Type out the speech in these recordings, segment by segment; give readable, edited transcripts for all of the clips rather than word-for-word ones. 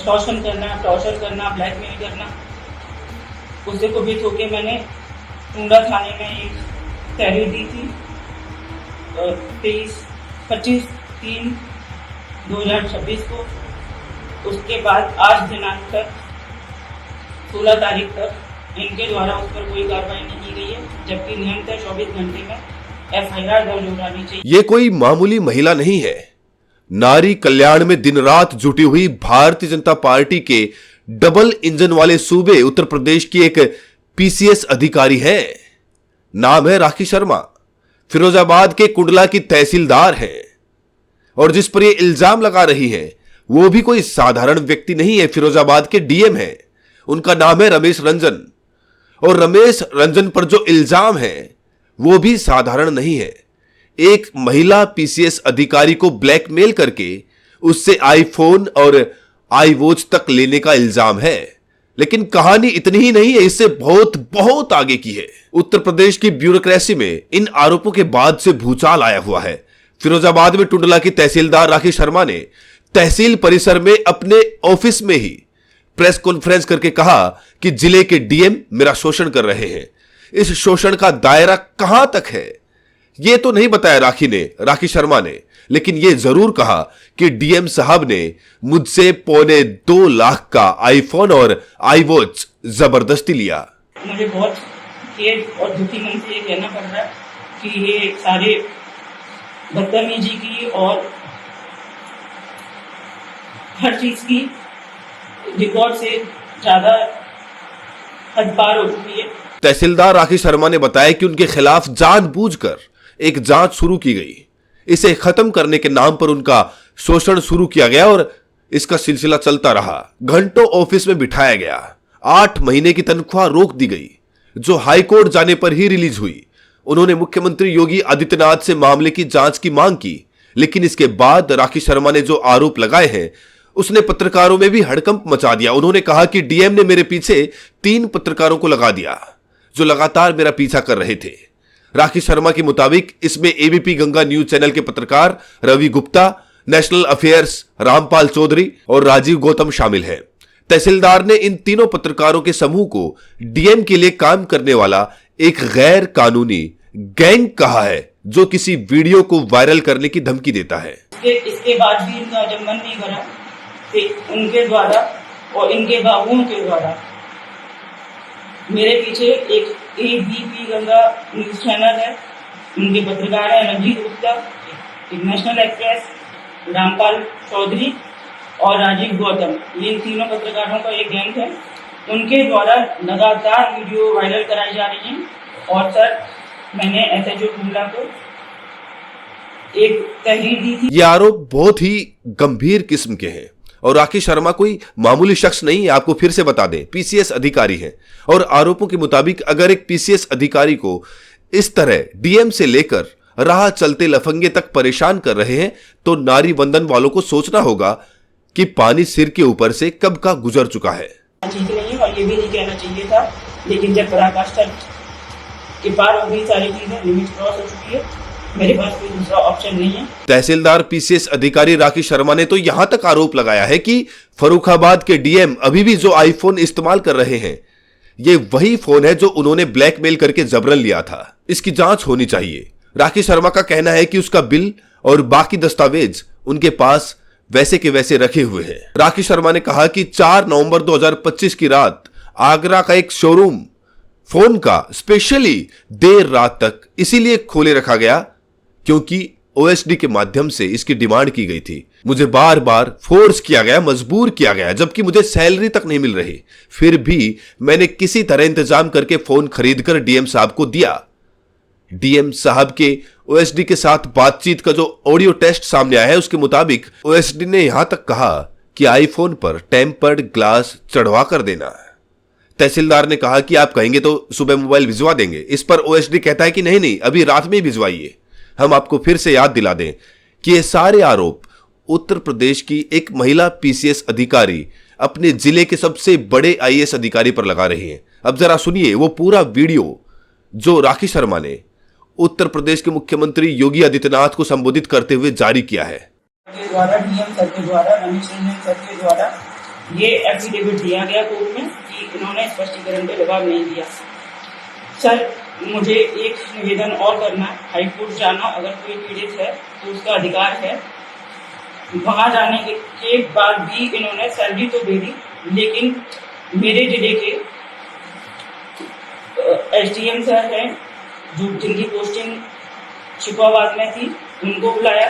शोषण करना, टॉर्चर करना, ब्लैकमेल करना, उससे कुपित होकर मैंने टुंडा थाने में एक तहरीर दी थी 25/3/2026 को। उसके बाद आज दिनांक तक 16 तारीख तक इनके द्वारा उस पर कोई कार्रवाई नहीं की गई है, जबकि नियंत्रण 24 घंटे में FIR दर्ज हो जानी चाहिए। ये कोई मामूली महिला नहीं है। नारी कल्याण में दिन रात जुटी हुई भारतीय जनता पार्टी के डबल इंजन वाले सूबे उत्तर प्रदेश की एक PCS अधिकारी है। नाम है राखी शर्मा। फिरोजाबाद के कुंडला की तहसीलदार है और जिस पर यह इल्जाम लगा रही है वो भी कोई साधारण व्यक्ति नहीं है, फिरोजाबाद के DM है। उनका नाम है रमेश रंजन। और रमेश रंजन पर जो इल्जाम है वो भी साधारण नहीं है। एक महिला PCS अधिकारी को ब्लैकमेल करके उससे iPhone और iWatch तक लेने का इल्जाम है। लेकिन कहानी इतनी ही नहीं है, इससे बहुत बहुत आगे की है। उत्तर प्रदेश की ब्यूरोक्रेसी में इन आरोपों के बाद से भूचाल आया हुआ है। फिरोजाबाद में टुंडला की तहसीलदार राखी शर्मा ने तहसील परिसर में अपने ऑफिस में ही प्रेस कॉन्फ्रेंस करके कहा कि जिले के DM मेरा शोषण कर रहे हैं। इस शोषण का दायरा कहां तक है यह तो नहीं बताया राखी शर्मा ने, लेकिन यह जरूर कहा कि DM साहब ने मुझसे 2.25 लाख का iPhone और iWatch जबरदस्ती लिया। मुझे बहुत खेद और दुखी मन से ये कहना पड़ रहा है कि ये सारे बदतमीजी की और हर चीज की रिकॉर्ड से ज्यादा हद पार हो चुकी है। तहसीलदार राखी शर्मा ने बताया कि उनके खिलाफ जानबूझकर एक जांच शुरू की गई। इसे खत्म करने के नाम पर उनका शोषण शुरू किया गया और इसका सिलसिला चलता रहा। घंटों ऑफिस में बिठाया गया। 8 महीने की तनख्वाह रोक दी गई, जो हाईकोर्ट जाने पर ही रिलीज हुई। उन्होंने मुख्यमंत्री योगी आदित्यनाथ से मामले की जांच की मांग की, लेकिन इसके बाद राखी शर्मा ने जो आरोप लगाए हैं उसने पत्रकारों में भी हड़कंप मचा दिया। उन्होंने कहा कि DM ने मेरे पीछे 3 पत्रकारों को लगा दिया जो लगातार मेरा पीछा कर रहे थे। राखी शर्मा के मुताबिक इसमें ABP गंगा न्यूज चैनल के पत्रकार रवि गुप्ता, नेशनल अफेयर्स रामपाल चौधरी और राजीव गौतम शामिल हैं। तहसीलदार ने इन तीनों पत्रकारों के समूह को DM के लिए काम करने वाला एक गैर कानूनी गैंग कहा है, जो किसी वीडियो को वायरल करने की धमकी देता है। इसके बाद भी इनका जब मन नहीं भरा, उनके द्वारा और इनके बाबुओं के द्वारा मेरे पीछे एक ABP गंगा न्यूज चैनल है, उनके पत्रकार है रंजीत गुप्ता, एक नेशनल एक्सप्रेस रामपाल चौधरी और राजीव गौतम, ये तीनों पत्रकारों का एक गैंग है। उनके द्वारा लगातार वीडियो वायरल कराई जा रही है। और सर, मैंने SHO टुंडला को एक तहरीर दी थी। ये आरोप बहुत ही गंभीर किस्म के हैं और राखी शर्मा कोई मामूली शख्स नहीं है। आपको फिर से बता दें, PCS अधिकारी है और आरोपों के मुताबिक अगर एक PCS अधिकारी को इस तरह DM से लेकर राह चलते लफंगे तक परेशान कर रहे हैं तो नारी वंदन वालों को सोचना होगा कि पानी सिर के ऊपर से कब का गुजर चुका है। ठीक नहीं, और ये भी नहीं कहना चाहिए था, लेकिन जब पराकाष्ठा के पार हो गई सारी चीजें, लिमिट क्रॉस हो चुकी है, मेरे पास कोई दूसरा ऑप्शन नहीं है। तहसीलदार PCS अधिकारी राखी शर्मा ने तो यहां तक आरोप लगाया है कि फर्रुखाबाद के DM अभी भी जो iPhone इस्तेमाल कर रहे हैं ये वही फोन है जो उन्होंने ब्लैकमेल करके जबरन लिया था। इसकी जांच होनी चाहिए। राखी शर्मा का कहना है कि उसका बिल और बाकी दस्तावेज उनके पास वैसे के वैसे रखे हुए हैं। राखी शर्मा ने कहा कि 4 नवंबर 2025 की रात आगरा का एक शोरूम फोन का स्पेशली देर रात तक इसीलिए खोले रखा गया क्योंकि OSD के माध्यम से इसकी डिमांड की गई थी। मुझे बार बार फोर्स किया गया, मजबूर किया गया, जबकि मुझे सैलरी तक नहीं मिल रही। फिर भी मैंने किसी तरह इंतजाम करके फोन खरीदकर DM साहब को दिया। DM साहब के OSD के साथ बातचीत का जो ऑडियो टेस्ट सामने आया है उसके मुताबिक OSD ने यहां तक कहा कि iPhone पर टेम्पर्ड ग्लास चढ़वा कर देना। तहसीलदार ने कहा कि आप कहेंगे तो सुबह मोबाइल भिजवा देंगे। इस पर OSD कहता है कि नहीं, अभी रात में ही भिजवाइए। हम आपको फिर से याद दिला दें कि ये सारे आरोप उत्तर प्रदेश की एक महिला PCS अधिकारी अपने जिले के सबसे बड़े IAS अधिकारी पर लगा रही हैं। अब जरा सुनिए वो पूरा वीडियो जो राखी शर्मा ने उत्तर प्रदेश के मुख्यमंत्री योगी आदित्यनाथ को संबोधित करते हुए जारी किया है। के द्वारा DM सर के द्वारा, रमेश रंजन सर के द्वारा ये एफिडेविट दिया गया कोर्ट में कि इन्होंने स्पष्टीकरण पे जवाब नहीं दिया। सर, मुझे एक निवेदन और करना है। हाईकोर्ट जाना अगर कोई पीड़ित है तो उसका अधिकार है। वहां जाने के बाद भी इन्होंने सैलरी तो दे दी, लेकिन मेरे जिले के एसडीएम सर हैं जो जिनकी पोस्टिंग शिकोहाबाद में थी, उनको बुलाया।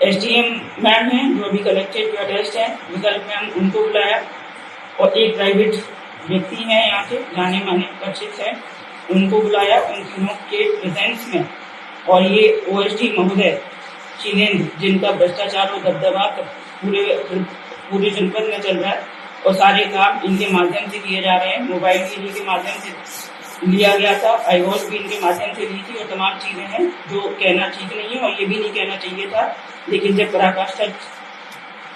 एसडीएम मैम हैं जो अभी कलेक्टेड पे अटेस्ट हैं, विकल्प मैम, उनको बुलाया। और एक प्राइवेट व्यक्ति हैं यहाँ के जाने माने परिचित हैं, उनको बुलाया। उन तीनों के प्रेजेंस में और ये ओएसडी महोदय शिलेंद्र, जिनका भ्रष्टाचार और दबदबा पूरे जनपद में चल रहा है और सारे काम इनके माध्यम से किए जा रहे हैं। मोबाइल टीवी के माध्यम से लिया गया था, आईवॉच भी इनके माध्यम से ली थी और तमाम चीजें हैं जो कहना ठीक नहीं है और ये भी नहीं कहना चाहिए था। लेकिन जब पराकाष्ठा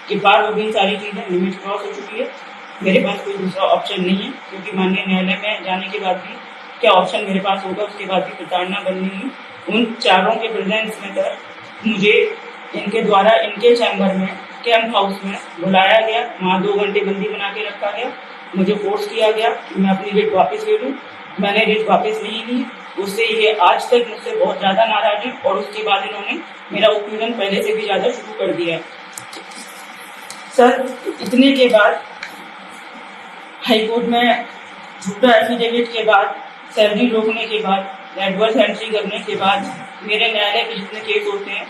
के पार हो गई सारी चीजें, लिमिट क्रॉस हो चुकी है, मेरे पास कोई दूसरा ऑप्शन नहीं है, क्योंकि माननीय न्यायालय में जाने के बाद भी क्या ऑप्शन मेरे पास होगा, उसके बाद भी प्रताड़ना बननी है। उन चारों के प्रेजेंस में सर मुझे इनके द्वारा इनके चैम्बर में कैंप हाउस में बुलाया गया। वहाँ 2 घंटे बंदी बना के रखा गया। मुझे फोर्स किया गया कि मैं अपनी रिट वापस ले लूँ। मैंने रिट वापस नहीं ली। उससे ये आज तक मुझसे बहुत ज्यादा नाराज है और उसके बाद इन्होंने मेरा उत्पीड़न पहले से भी ज्यादा शुरू कर दिया है। सर, इतने के बाद हाईकोर्ट में झूठा एफिडेविट के बाद, सैलरी रोकने के बाद, एडवर्स एंट्री करने के बाद मेरे न्यायालय के जितने केस होते हैं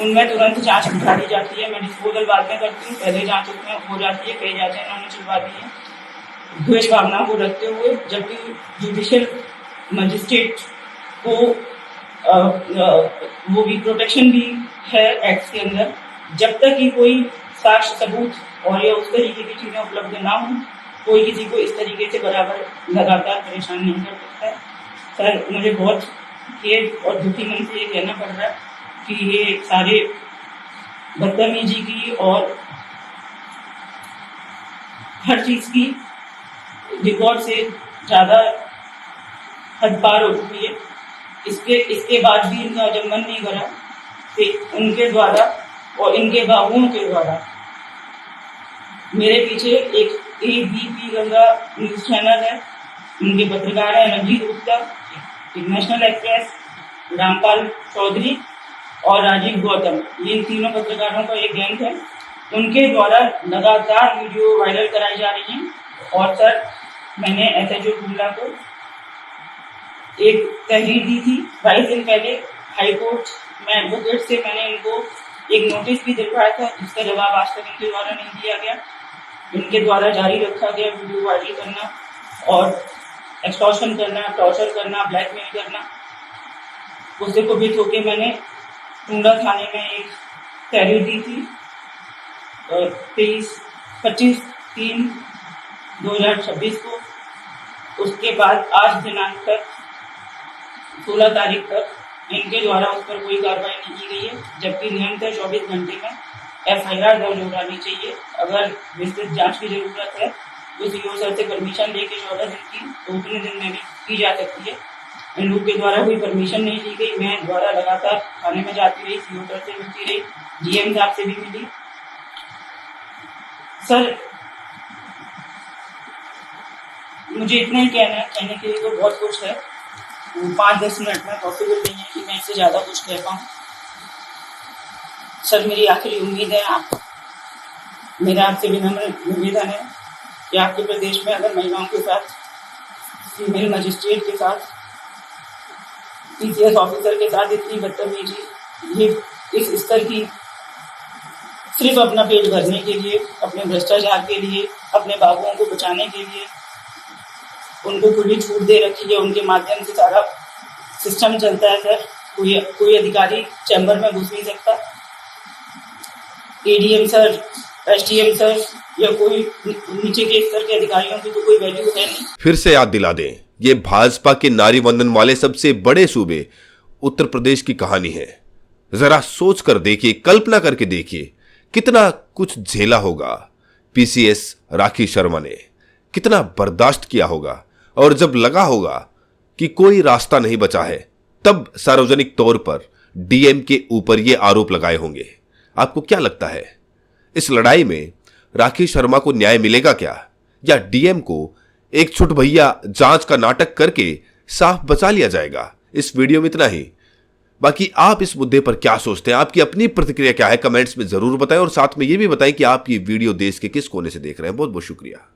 उनमें तुरंत जांच बिठा दी जाती है। मैं डिस्पोजल बाद में करती हूँ, पहले जांच उसमें हो जाती है। कई जांचें इन्होंने चुलवा दी है द्वेष भावना को रखते हुए, जबकि जुडिशियल मजिस्ट्रेट को वो भी प्रोटेक्शन भी है एक्ट के अंदर। जब तक कि कोई साक्ष्य सबूत और या उस तरीके की चीजें उपलब्ध ना हो, कोई किसी को इस तरीके से बराबर लगातार परेशान नहीं कर सकता है। सर, मुझे बहुत खेद और दुखी मन से ये कहना पड़ रहा है कि ये सारे बदतमीजी की और हर चीज की रिकॉर्ड से ज्यादा हद पार हो चुकी है। इसके बाद भी इनका जब मन नहीं करा कि उनके द्वारा और इनके बाबुओं के द्वारा मेरे पीछे एक ABP गंगा न्यूज चैनल है, उनके पत्रकार हैं रंजीत गुप्ता, एक नेशनल एक्सप्रेस रामपाल चौधरी और राजीव गौतम, ये तीनों पत्रकारों का एक गैंग है। उनके द्वारा लगातार वीडियो वायरल कराई जा रही है। और सर, मैंने SHO टुंडला को एक तहरीर दी थी 22 दिन पहले हाईकोर्ट में। एडवोकेट से मैंने इनको एक नोटिस भी दिलवाया था, जिसका जवाब आज तक इनके द्वारा नहीं दिया गया। इनके द्वारा जारी रखा गया वीडियो वायरल करना और एक्सटॉर्शन करना, टॉर्चर करना, ब्लैकमेल करना। उससे कुपित होकर मैंने टुंडला थाने में एक तहरीर दी थी 25/3/2026 को। उसके बाद आज दिनांक तक 16 तारीख तक इनके द्वारा उस पर कोई कार्रवाई नहीं की गई है, जबकि निरंतर 24 घंटे में FIR दर्ज हो जानी चाहिए। अगर विस्तृत जांच की जरूरत है तो CO सर से परमिशन लेके 14 दिन की, तो उतने दिन में भी की जा सकती है। इन लोग के द्वारा कोई परमिशन नहीं ली गई। मैं द्वारा लगातार थाने में जाती रही, CO सर से मिलती रही, GM साहब से भी मिली। सर, मुझे इतना ही कहने के लिए तो बहुत कुछ है, 5-10 मिनट में पॉसिबल नहीं है कि मैं इससे ज्यादा कुछ कह पाऊँ। सर, मेरी आखिरी उम्मीद है मेरा आपसे विनम्र निवेदन है कि आपके प्रदेश में अगर महिलाओं के साथ, फीमेल मजिस्ट्रेट के साथ, PCS ऑफिसर के साथ इतनी बदतमीजी, ये इस स्तर की, सिर्फ अपना पेट भरने के लिए, अपने भ्रष्टाचार के लिए, अपने बाबुओं को बचाने के लिए उनको खुली छूट दे रखी है, उनके माध्यम से सारा सिस्टम चलता है। सर, कोई अधिकारी चैम्बर में घुस नहीं सकता। ADM सर, SDM सर या कोई नीचे के स्तर के अधिकारियों की तो कोई वैल्यू है नहीं। फिर से याद दिला दें, ये भाजपा के नारी वंदन वाले सबसे बड़े सूबे उत्तर प्रदेश की कहानी है। जरा सोच कर देखिए, कल्पना करके देखिए, कितना कुछ झेला होगा PCS राखी शर्मा ने, कितना बर्दाश्त किया होगा। और जब लगा होगा कि कोई रास्ता नहीं बचा है, तब सार्वजनिक तौर पर DM के ऊपर ये आरोप लगाए होंगे। आपको क्या लगता है, इस लड़ाई में राखी शर्मा को न्याय मिलेगा क्या, या डीएम को एक छुट भैया जांच का नाटक करके साफ बचा लिया जाएगा? इस वीडियो में इतना ही। बाकी आप इस मुद्दे पर क्या सोचते हैं, आपकी अपनी प्रतिक्रिया क्या है, कमेंट्स में जरूर बताएं और साथ में यह भी बताएं कि आप ये वीडियो देश के किस कोने से देख रहे हैं। बहुत बहुत शुक्रिया।